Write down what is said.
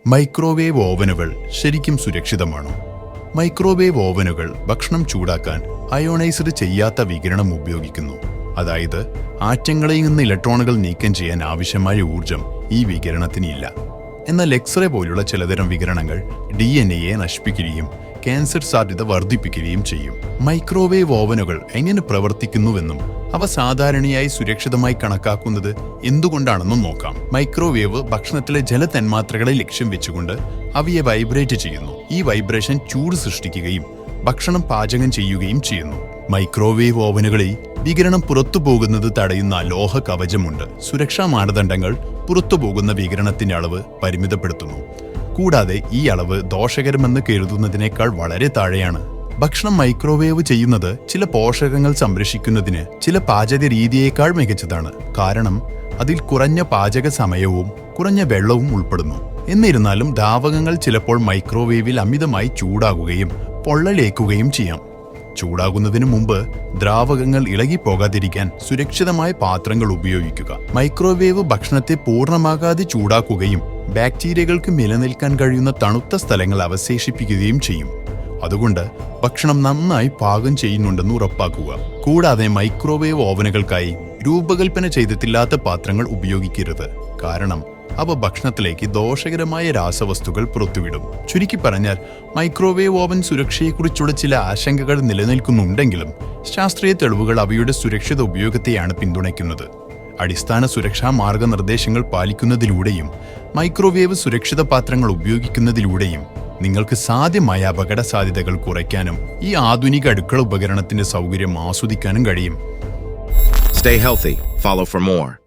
Microwave ഓവനുകൾ ശരിക്കും സുരക്ഷിതമാണോ? Microwave ഓവനുകൾ ഭക്ഷണം ചൂടാക്കാൻ അയോണൈസ്ഡ് ചെയ്യാത്ത വികിരണം ഉപയോഗിക്കുന്നു. അതായത് ആറ്റങ്ങളിൽ നിന്ന് ഇലക്ട്രോണുകൾ നീക്കം ചെയ്യാൻ ആവശ്യമായ ഊർജം ഈ വികിരണത്തിന് ഇല്ല. എന്നാൽ എക്സ്റേ പോലുള്ള ചിലതരം വികിരണങ്ങൾ DNA നശിപ്പിക്കുകയും ക്യാൻസർ സാധ്യത വർദ്ധിപ്പിക്കുകയും ചെയ്യും. മൈക്രോവേവ് ഓവനുകൾ എങ്ങനെ പ്രവർത്തിക്കുന്നുവെന്നും അവ സാധാരണയായി സുരക്ഷിതമായി കണക്കാക്കുന്നത് എന്തുകൊണ്ടാണെന്നും നോക്കാം. മൈക്രോവേവ് ഭക്ഷണത്തിലെ ജലതന്മാത്രകളെ ലക്ഷ്യം വെച്ചുകൊണ്ട് അവയെ വൈബ്രേറ്റ് ചെയ്യുന്നു. ഈ വൈബ്രേഷൻ ചൂട് സൃഷ്ടിക്കുകയും ഭക്ഷണം പാചകം ചെയ്യുകയും ചെയ്യുന്നു. മൈക്രോവേവ് ഓവനുകളിൽ വികിരണം പുറത്തു പോകുന്നത് തടയുന്ന ലോഹ കവചമുണ്ട്. സുരക്ഷാ മാനദണ്ഡങ്ങൾ പുറത്തുപോകുന്ന വികിരണത്തിന്റെ അളവ് പരിമിതപ്പെടുത്തുന്നു. കൂടാതെ ഈ അളവ് ദോഷകരമെന്ന് കരുതുന്നതിനേക്കാൾ വളരെ താഴെയാണ്. ഭക്ഷണം മൈക്രോവേവ് ചെയ്യുന്നത് ചില പോഷകങ്ങൾ സംരക്ഷിക്കുന്നതിന് ചില പാചക രീതിയേക്കാൾ മികച്ചതാണ്. കാരണം അതിൽ കുറഞ്ഞ പാചക സമയവും കുറഞ്ഞ വെള്ളവും ഉൾപ്പെടുന്നു. എന്നിരുന്നാലും ദ്രാവകങ്ങൾ ചിലപ്പോൾ മൈക്രോവേവിൽ അമിതമായി ചൂടാകുകയും പൊള്ളലേക്കുകയും ചെയ്യാം. ചൂടാകുന്നതിന് മുമ്പ് ദ്രാവകങ്ങൾ ഇളകിപ്പോകാതിരിക്കാൻ സുരക്ഷിതമായ പാത്രങ്ങൾ ഉപയോഗിക്കുക. മൈക്രോവേവ് ഭക്ഷണത്തെ പൂർണ്ണമാകാതെ ചൂടാക്കുകയും ബാക്ടീരിയകൾക്ക് നിലനിൽക്കാൻ കഴിയുന്ന തണുത്ത സ്ഥലങ്ങൾ അവശേഷിപ്പിക്കുകയും ചെയ്യും. അതുകൊണ്ട് ഭക്ഷണം നന്നായി പാകം ചെയ്യുന്നുണ്ടെന്ന് ഉറപ്പാക്കുക. കൂടാതെ മൈക്രോവേവ് ഓവനുകൾക്കായി രൂപകൽപ്പന ചെയ്തിട്ടില്ലാത്ത പാത്രങ്ങൾ ഉപയോഗിക്കരുത്. കാരണം അവ ഭക്ഷണത്തിലേക്ക് ദോഷകരമായ രാസവസ്തുക്കൾ പുറത്തുവിടും. ചുരുക്കി പറഞ്ഞാൽ മൈക്രോവേവ് ഓവൻ സുരക്ഷയെക്കുറിച്ചുള്ള ചില ആശങ്കകൾ നിലനിൽക്കുന്നുണ്ടെങ്കിലും ശാസ്ത്രീയ തെളിവുകൾ അവയുടെ സുരക്ഷിത ഉപയോഗത്തെയാണ് പിന്തുണയ്ക്കുന്നത്. അടിസ്ഥാന സുരക്ഷാ മാർഗനിർദ്ദേശങ്ങൾ പാലിക്കുന്നതിലൂടെയും മൈക്രോവേവ് സുരക്ഷിത പാത്രങ്ങൾ ഉപയോഗിക്കുന്നതിലൂടെയും നിങ്ങൾക്ക് സാധ്യമായ അപകട സാധ്യതകൾ കുറയ്ക്കാനും ഈ ആധുനിക അടുക്കള ഉപകരണത്തിന്റെ സൗകര്യം ആസ്വദിക്കാനും കഴിയും. Stay healthy. Follow for more.